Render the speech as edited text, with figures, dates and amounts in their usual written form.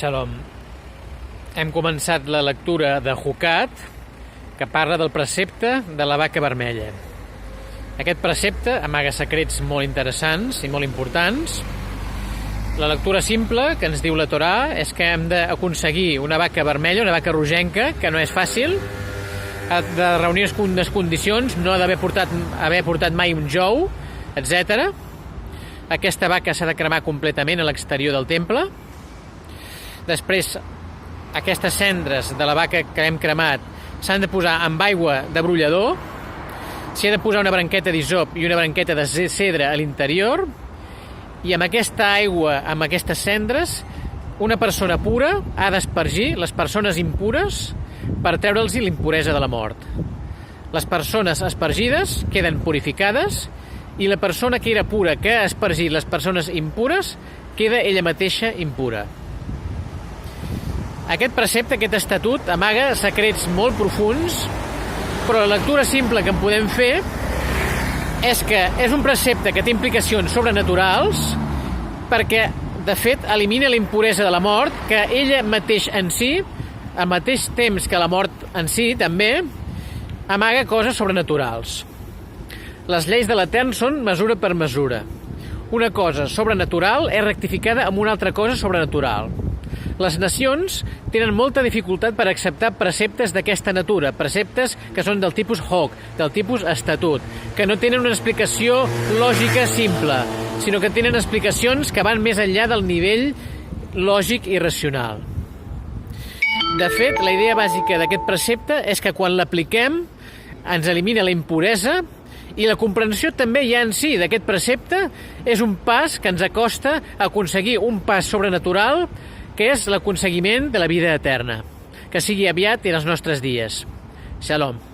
Shalom. Hem començat la lectura de Hukat, que parla del precepte de la vaca vermella. Aquest precepte amaga secrets molt interessants i molt importants. La lectura simple que ens diu la Torà és que hem d'aconseguir una vaca vermella, una vaca rogenca, que no és fàcil, ha de reunir unes condicions, no ha d'haver portat mai un jou, etc. Aquesta vaca s'ha de cremar completament a l'exterior del temple. Després, aquestes cendres de la vaca que hem cremat s'han de posar amb aigua de brollador, s'hi ha de posar una branqueta d'hisop i una branqueta de cedre a l'interior, i amb aquesta aigua, amb aquestes cendres, una persona pura ha d'espargir les persones impures per treure'ls l'impuresa de la mort. Les persones espargides queden purificades i la persona que era pura, que ha espargit les persones impures, queda ella mateixa impura. Aquest precepte, aquest estatut, amaga secrets molt profunds, però la lectura simple que en podem fer és que és un precepte que té implicacions sobrenaturals perquè, de fet, elimina la impuresa de la mort, que ella mateix en si, al mateix temps que la mort en si, també, amaga coses sobrenaturals. Les lleis de l'Etern són mesura per mesura. Una cosa sobrenatural és rectificada amb una altra cosa sobrenatural. Les nacions tenen molta dificultat per acceptar preceptes d'aquesta natura, preceptes que són del tipus Hok, del tipus estatut, que no tenen una explicació lògica simple, sinó que tenen explicacions que van més enllà del nivell lògic i racional. De fet, la idea bàsica d'aquest precepte és que quan l'apliquem ens elimina la impuresa, i la comprensió també ja en si d'aquest precepte és un pas que ens acosta a aconseguir un pas sobrenatural, que és l'aconseguiment de la vida eterna. Que sigui aviat en els nostres dies. Shalom.